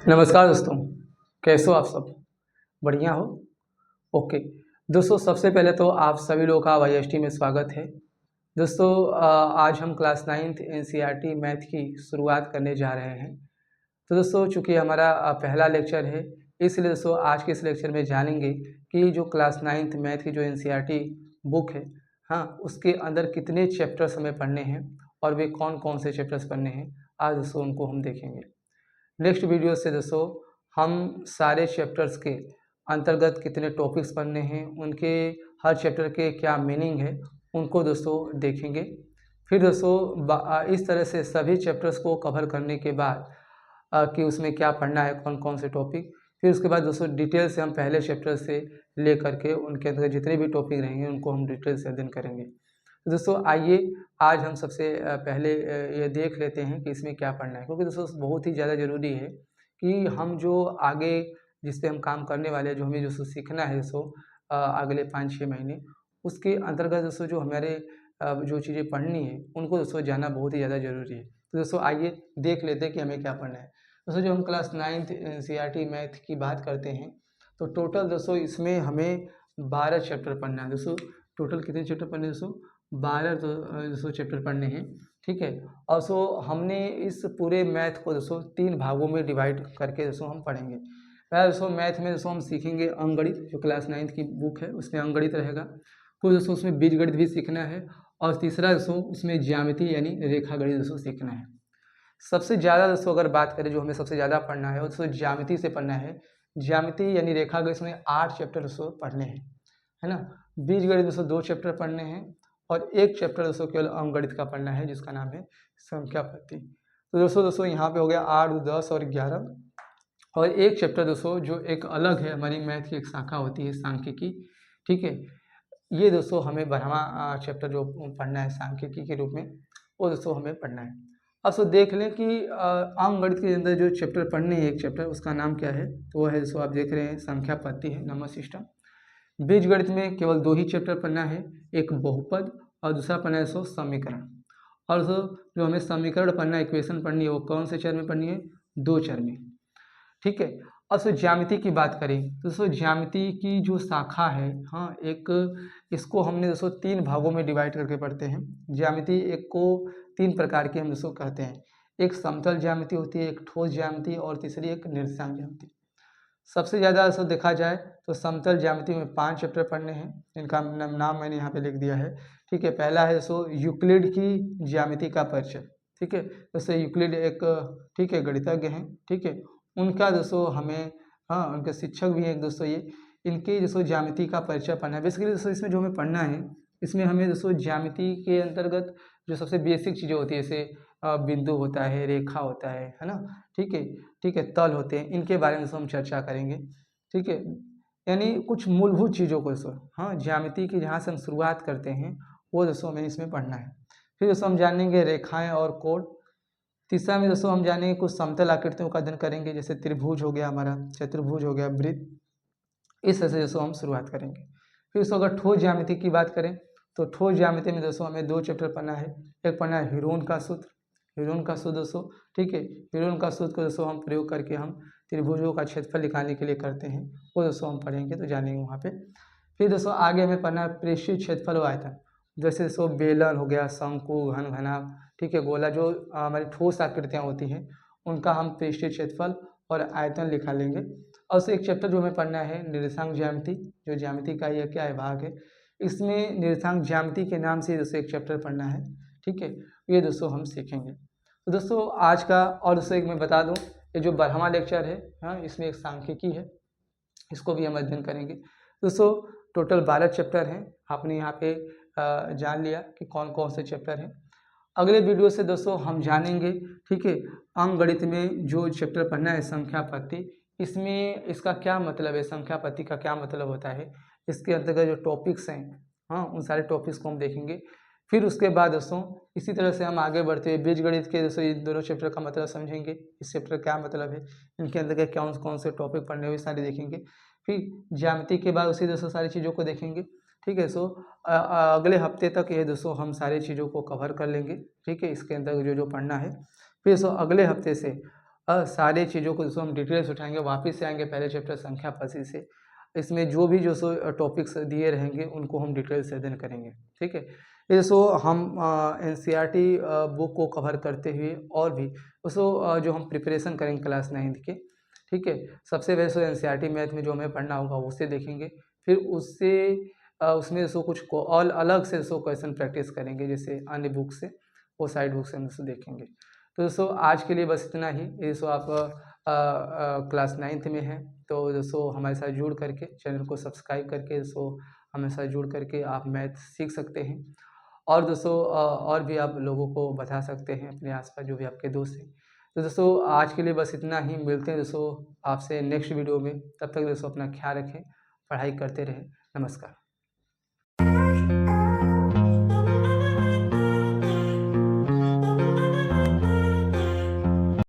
नमस्कार दोस्तों, कैसे हो आप सब? बढ़िया हो? ओके। दोस्तों सबसे पहले तो आप सभी लोगों का वाईएसटी में स्वागत है। दोस्तों आज हम क्लास 9th एनसीईआरटी मैथ की शुरुआत करने जा रहे हैं। तो दोस्तों चूँकि हमारा पहला लेक्चर है, इसलिए दोस्तों आज के इस लेक्चर में जानेंगे कि जो क्लास 9th मैथ की जो एनसीईआरटी बुक है, हाँ, उसके अंदर कितने चैप्टर्स हमें पढ़ने हैं और वे कौन-कौन से चैप्टर्स पढ़ने हैं, आज दोस्तों उनको हम देखेंगे। नेक्स्ट वीडियो से दोस्तों हम सारे चैप्टर्स के अंतर्गत कितने टॉपिक्स पढ़ने हैं, उनके हर चैप्टर के क्या मीनिंग है, उनको दोस्तों देखेंगे। फिर दोस्तों इस तरह से सभी चैप्टर्स को कवर करने के बाद कि उसमें क्या पढ़ना है, कौन-कौन से टॉपिक, फिर उसके बाद दोस्तों डिटेल से हम पहले चैप्टर से लेकर के उनके अंदर जितने भी टॉपिक रहेंगे उनको हम डिटेल से अध्ययन करेंगे। तो दोस्तों आइए आज हम सबसे पहले ये देख लेते हैं कि इसमें क्या पढ़ना है, क्योंकि दोस्तों बहुत ही ज़्यादा ज़रूरी है कि हम जो आगे जिस पे हम काम करने वाले हैं, जो हमें जो सीखना है दोस्तों अगले 5-6 महीने, उसके अंतर्गत दोस्तों जो हमारे जो चीज़ें पढ़नी है उनको दोस्तों जानना बहुत ही ज़्यादा ज़रूरी है। तो दोस्तों आइए देख लेते हैं कि हमें क्या पढ़ना है। दोस्तों जो हम क्लास 9th एनसीईआरटी मैथ की बात करते हैं, तो टोटल दोस्तों इसमें हमें 12 चैप्टर पढ़ना है। दोस्तों टोटल कितने चैप्टर पढ़ने हैं दोस्तों? 12 दोस्तों चैप्टर पढ़ने हैं, ठीक है। और हमने इस पूरे मैथ को दोस्तों 3 भागों में डिवाइड करके दोस्तों हम पढ़ेंगे। पहला दोस्तों मैथ में दोस्तों हम सीखेंगे अंकगणित, जो क्लास 9th की बुक है उसमें अंकगणित रहेगा। फिर दोस्तों उसमें बीजगणित भी सीखना है और तीसरा दोस्तों उसमें ज्यामिति यानी रेखागणित दोस्तों सीखना है। सबसे ज़्यादा दोस्तों अगर बात करें जो हमें सबसे ज़्यादा पढ़ना है, वो दोस्तों ज्यामिति से पढ़ना है। ज्यामिति यानी रेखागणित में 8 चैप्टर दोस्तों पढ़ने हैं, है ना। बीजगणित दोस्तों 2 चैप्टर पढ़ने हैं और 1 चैप्टर दोस्तों केवल अंकगणित का पढ़ना है, जिसका नाम है संख्या पद्धति। तो दोस्तों यहाँ पे हो गया 8, 10 और 11। और 1 चैप्टर दोस्तों जो एक अलग है, हमारी मैथ की एक शाखा होती है सांख्यिकी, ठीक है। ये दोस्तों हमें 12वां चैप्टर जो पढ़ना है सांख्यिकी के रूप में, वो दोस्तों हमें पढ़ना है। अब देख लें कि अंकगणित के अंदर जो चैप्टर पढ़ने हैं, एक चैप्टर उसका नाम क्या है, तो वो है दोस्तों आप देख रहे हैं संख्या पद्धति है, नंबर सिस्टम। बीजगणित में केवल 2 ही चैप्टर पढ़ना है, एक बहुपद और दूसरा पढ़ना है दोस्तों समीकरण। और दोस्तों जो हमें समीकरण पढ़ना है, इक्वेशन पढ़नी है, वो कौन से चर में पढ़नी है? 2 चर में, ठीक है। और ज्यामिति की बात करें तो दोस्तों ज्यामिति की जो शाखा है, हाँ, एक इसको हमने दोस्तों 3 भागों में डिवाइड करके पढ़ते हैं। ज्यामिति एक को 3 प्रकार की हम दोस्तों कहते हैं। एक समतल ज्यामिति होती है, एक ठोस ज्यामिति और तीसरी एक निर्देशांक ज्यामिति। सबसे ज़्यादा दोस्तों देखा जाए तो समतल ज्यामिति में 5 चैप्टर पढ़ने हैं, जिनका नाम मैंने यहाँ पे लिख दिया है, ठीक है। पहला है दोस्तों यूक्लिड की ज्यामिति का परिचय, ठीक है। दोस्तों यूक्लिड एक, ठीक है, गणितज्ञ हैं, ठीक है। उनका दोस्तों हमें, हाँ, उनके शिक्षक भी हैं दोस्तों ये, इनके दोस्तों ज्यामिति का परिचय पढ़ना है। बेसिकली दोस्तों इसमें जो हमें पढ़ना है, इसमें हमें दोस्तों ज्यामिति के अंतर्गत जो सबसे बेसिक चीज़ें होती है, जैसे बिंदु होता है, रेखा होता है ना, ठीक है, ठीक है, तल होते हैं, इनके बारे में दोस्तों हम चर्चा करेंगे, ठीक है। यानी कुछ मूलभूत चीज़ों को दोस्तों, हाँ, ज्यामिति की जहाँ से हम शुरुआत करते हैं वो दोस्तों हमें इसमें पढ़ना है। फिर दोस्तों हम जानेंगे रेखाएं और कोण। तीसरा में दोस्तों हम जानेंगे कुछ समतल आकृतियों का अध्ययन करेंगे, जैसे त्रिभुज हो गया, हमारा चतुर्भुज हो गया, वृत्त। इस तरह से दोस्तों हम शुरुआत करेंगे। फिर दोस्तों अगर ठोस ज्यामिति की बात करें तो ठोस ज्यामिति में दोस्तों हमें 2 चैप्टर पढ़ना है। एक पढ़ना है हीरोन का सूत्र, हीरोन का सूत्र दोस्तों, ठीक है। हीरोन का सूत्र को दोस्तों हम प्रयोग करके हम त्रिभुजों का क्षेत्रफल निकालने के लिए करते हैं, वो दोस्तों हम पढ़ेंगे, तो जानेंगे वहाँ पे। फिर दोस्तों आगे हमें पढ़ना है प्रेषित क्षेत्रफल और आयतन, जैसे दोस्तों बेलन हो गया, शंकु, घन घनाभ, ठीक है, गोला, जो हमारी ठोस आकृतियाँ होती हैं उनका हम प्रेषित क्षेत्रफल और आयतन लिखा लेंगे। और उससे एक चैप्टर जो हमें पढ़ना है निर्देशांक ज्यामिति, जो ज्यामिति का यह क्या है भाग है, इसमें निर्देशांक ज्यामिति के नाम से दोस्तों एक चैप्टर पढ़ना है, ठीक है। ये दोस्तों हम सीखेंगे। तो दोस्तों आज का, और दोस्तों एक मैं बता दूं, ये जो 12वां लेक्चर है, हाँ, इसमें एक सांख्यिकी है, इसको भी हम अध्ययन करेंगे। दोस्तों टोटल 12 चैप्टर हैं, आपने यहाँ पे जान लिया कि कौन कौन से चैप्टर हैं। अगले वीडियो से दोस्तों हम जानेंगे, ठीक है, अंकगणित में जो चैप्टर पढ़ना है संख्या पद्धति, इसमें इसका क्या मतलब है, संख्या पद्धति का क्या मतलब होता है, इसके अंतर्गत जो टॉपिक्स हैं, हाँ, उन सारे टॉपिक्स को हम देखेंगे। फिर उसके बाद दोस्तों इसी तरह से हम आगे बढ़ते हुए बीजगणित के दोस्तों इन दोनों चैप्टर का मतलब समझेंगे, इस चैप्टर क्या मतलब है, इनके अंतर्गत कौन कौन से टॉपिक पढ़ने हुए सारे देखेंगे। फिर ज्यामिति के बाद उसी दोस्तों सारी चीज़ों को देखेंगे, ठीक है। अगले हफ्ते तक ये दोस्तों हम सारी चीज़ों को कवर कर लेंगे, ठीक है, इसके अंदर जो जो पढ़ना है। फिर अगले हफ्ते से सारे चीज़ों को दोस्तों हम डिटेल्स उठाएंगे, वापस से आएंगे पहले चैप्टर संख्या 25 से। इसमें जो भी जो सो टॉपिक्स दिए रहेंगे उनको हम डिटेल से अध्ययन करेंगे, ठीक है। ये सो हम एनसीईआरटी बुक को कवर करते हुए और भी जो हम प्रिपरेशन करेंगे क्लास 9th के, ठीक है। सबसे पहले सो एनसीईआरटी मैथ में जो हमें पढ़ना होगा उसे देखेंगे, फिर उससे उसमें सो कुछ को और अलग से सो क्वेश्चन प्रैक्टिस करेंगे, जैसे अन्य बुक से, वो साइड बुक से हम उसे देखेंगे। तो दोस्तों आज के लिए बस इतना ही। ये सो आप क्लास 9th में हैं तो दोस्तों हमारे साथ जुड़ करके चैनल को सब्सक्राइब करके दोस्तों हमारे साथ जुड़ करके आप मैथ सीख सकते हैं। और दोस्तों और भी आप लोगों को बता सकते हैं, अपने आसपास जो भी आपके दोस्त हैं। तो दोस्तों आज के लिए बस इतना ही। मिलते हैं दोस्तों आपसे नेक्स्ट वीडियो में। तब तक दोस्तों अपना ख्याल रखें, पढ़ाई करते रहें। नमस्कार।